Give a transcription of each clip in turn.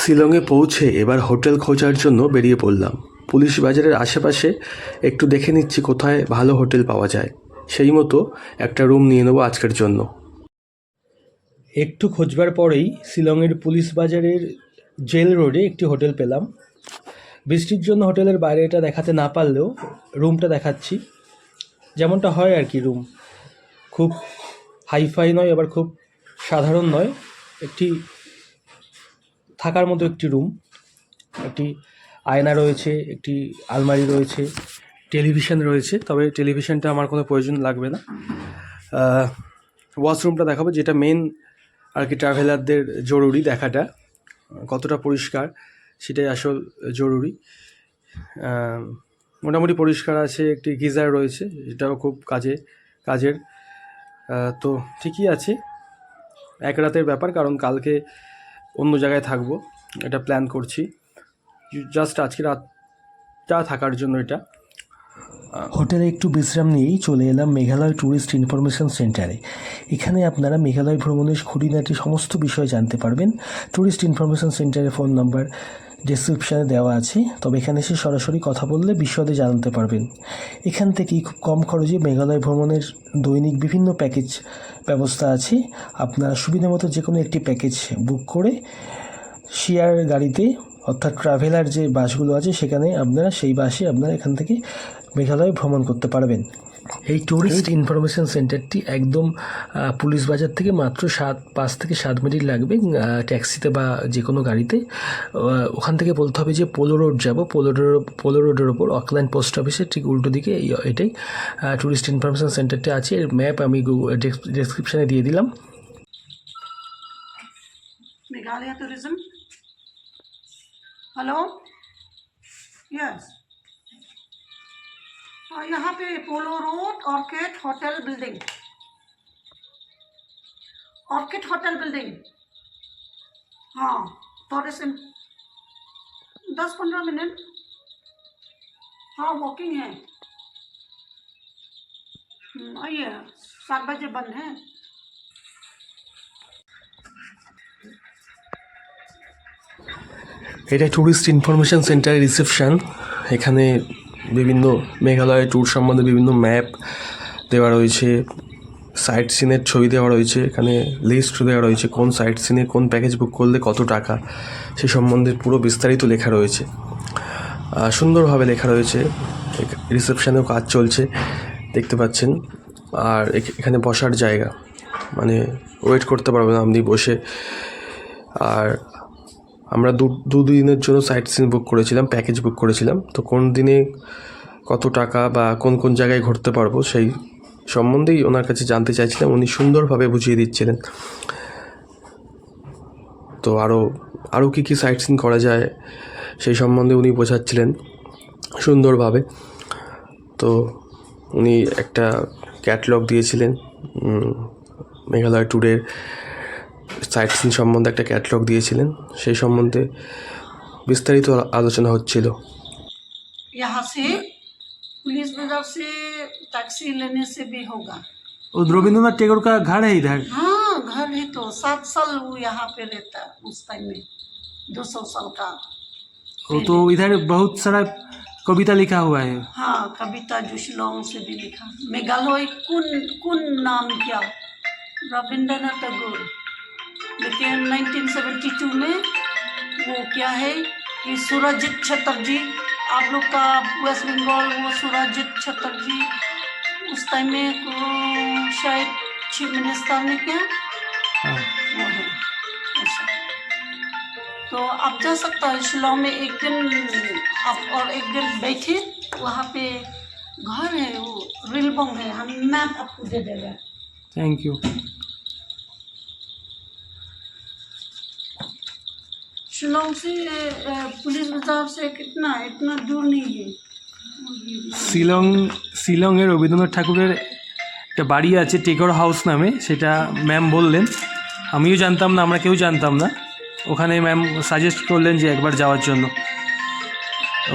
শিলংয়ে পৌঁছে এবার হোটেল খোঁজার জন্য বেরিয়ে পড়লাম। পুলিশ বাজারের আশেপাশে একটু দেখে নিচ্ছি কোথায় ভালো হোটেল পাওয়া যায়, সেই মতো একটা রুম নিয়ে নেবো আজকের জন্য। একটু খোঁজবার পরেই শিলংয়ের পুলিশ বাজারের জেল রোডে একটি হোটেল পেলাম। বৃষ্টির জন্য হোটেলের বাইরেটা দেখাতে না পারলেও রুমটা দেখাচ্ছি। যেমনটা হয় আর কি, রুম খুব হাইফাই নয়, আবার খুব সাধারণ নয়, একটি থাকার মতো একটি রুম। একটি আয়না রয়েছে, একটি আলমারি রয়েছে, টেলিভিশন রয়েছে, তবে টেলিভিশনটা আমার কোনো প্রয়োজন লাগবে না। ওয়াশরুমটা দেখাবো, যেটা মেন আর কি ট্রাভেলারদের জরুরি দেখাটা, কতটা পরিষ্কার সেটাই আসল জরুরি। মোটামুটি পরিষ্কার আছে, একটি গিজার রয়েছে, এটাও খুব কাজের। তো ঠিকই আছে, এক রাতের ব্যাপার, কারণ কালকে অন্য জায়গায় থাকবো, এটা প্ল্যান করছি। জাস্ট আজকে রাতটা থাকার জন্য এটা। হোটেলে একটু বিশ্রাম নিয়েই চলে এলাম মেঘালয় ট্যুরিস্ট ইনফরমেশন সেন্টারে। এখানে আপনারা মেঘালয় ভ্রমণের খুঁটিনাটি সমস্ত বিষয় জানতে পারবেন। ট্যুরিস্ট ইনফরমেশন সেন্টারের ফোন নাম্বার ডেসক্রিপশানে দেওয়া আছে, তবে এখানে এসে সরাসরি কথা বললে বিশদে জানতে পারবেন। এখান থেকেই খুব কম খরচে মেঘালয় ভ্রমণের দৈনিক বিভিন্ন প্যাকেজ ব্যবস্থা আছে। আপনারা সুবিধা মতো যে কোনো একটি প্যাকেজ বুক করে শেয়ার গাড়িতে, অর্থাৎ ট্রাভেলার যে বাসগুলো আছে সেখানে আপনারা সেই বাসে আপনারা এখান থেকে মেঘালয় ভ্রমণ করতে পারবেন। এই ট্যুরিস্ট ইনফরমেশন সেন্টারটি একদম পুলিশ বাজার থেকে মাত্র 5 থেকে 7 মিনিট লাগবে ট্যাক্সিতে বা যে কোনো গাড়িতে। ওখান থেকে বলতে হবে যে পোলো রোড যাব, পোলো রোডের ওপর অকল্যান্ড পোস্ট অফিসের ঠিক উল্টো দিকে এটাই ট্যুরিস্ট ইনফরমেশন সেন্টারটি আছে। এর ম্যাপ আমি ডেসক্রিপশানে দিয়ে দিলাম। मेघालय टूरिज्म, हेलो, यस, यहाँ पे पोलो रोड ऑर्किड होटल बिल्डिंग, हाँ, थोड़े से 10-15 मिनट, हाँ वॉकिंग है। आइए, 7 बजे बंद है। এটা ট্যুরিস্ট ইনফরমেশন সেন্টারের রিসেপশন। এখানে বিভিন্ন মেঘালয় ট্যুর সম্বন্ধে বিভিন্ন ম্যাপ দেওয়া রয়েছে, সাইট সিনের ছবি দেওয়া রয়েছে, এখানে লিস্ট দেওয়া রয়েছে কোন সাইট সিনে কোন প্যাকেজ বুক করলে কত টাকা, সে সম্বন্ধে পুরো বিস্তারিত লেখা রয়েছে, সুন্দরভাবে লেখা রয়েছে। রিসেপশানেও কাজ চলছে দেখতে পাচ্ছেন। আর এখানে বসার জায়গা, মানে ওয়েট করতে পারবেন আপনি বসে। আর আমরা দু দিনের জন্য সাইট সিন বুক করেছিলাম, প্যাকেজ বুক করেছিলাম। তো কোন দিনে কত টাকা বা কোন কোন জায়গায় ঘুরতে পারবো সেই সম্বন্ধেই ওনার কাছে জানতে চাইছিলাম। উনি সুন্দরভাবে বুঝিয়ে দিচ্ছিলেন। তো আরও কী সাইট সিন করা যায় সেই সম্বন্ধে উনি বোঝাচ্ছিলেন সুন্দরভাবে। তো উনি একটা ক্যাটলগ দিয়েছিলেন, মেঘালয় ট্যুরের সাইট সিন সম্বন্ধে একটা ক্যাটলগ দিয়েছিলেন, সেই সম্বন্ধে বিস্তারিত আলোচনা হচ্ছিল। यहाँ से पुलिस बाजार से टैक्सी लेने से भी होगा। रविंद्रनाथ टैगोर का घर है इधर? हाँ, घर है तो 7 साल वो यहाँ पे रहता, उस टाइम में 200 साल का। वो तो इधर बहुत सारा कविता लिखा हुआ है। हाँ, कविता जो शिलोंग से भी लिखा। मेघालय कुन नाम क्या, रविंद्रनाथ टैगोर। लेकिन 1972 में वो क्या है कि सुरजीत चटर्जी, आप लोग का वेस्ट बंगाल, वो सुरजीत चटर्जी उस टाइम में शायद चीफ मिनिस्टर ने क्या वो है ऐसा। तो आप जा सकता है शिलोंग में एक दिन आप, और एक दिन बैठे वहाँ पे घर है, वो रिलबोंग है, हम मैप आपको दे देगा। Thank you. शिलोंग से पुलिस बाजार से इतना दूर नहीं है। শিলংয়ে রবীন্দ্রনাথ ঠাকুরের একটা বাড়ি আছে টেগোর হাউস নামে, সেটা ম্যাম বললেন, আমিও জানতাম না, আমরা কেউ জানতাম না। ওখানে ম্যাম সাজেস্ট করলেন যে একবার যাওয়ার জন্য।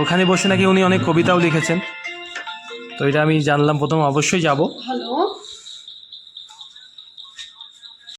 ওখানে বসে নাকি উনি অনেক কবিতাও লিখেছেন, তো এটা আমি জানলাম প্রথম, অবশ্যই যাব।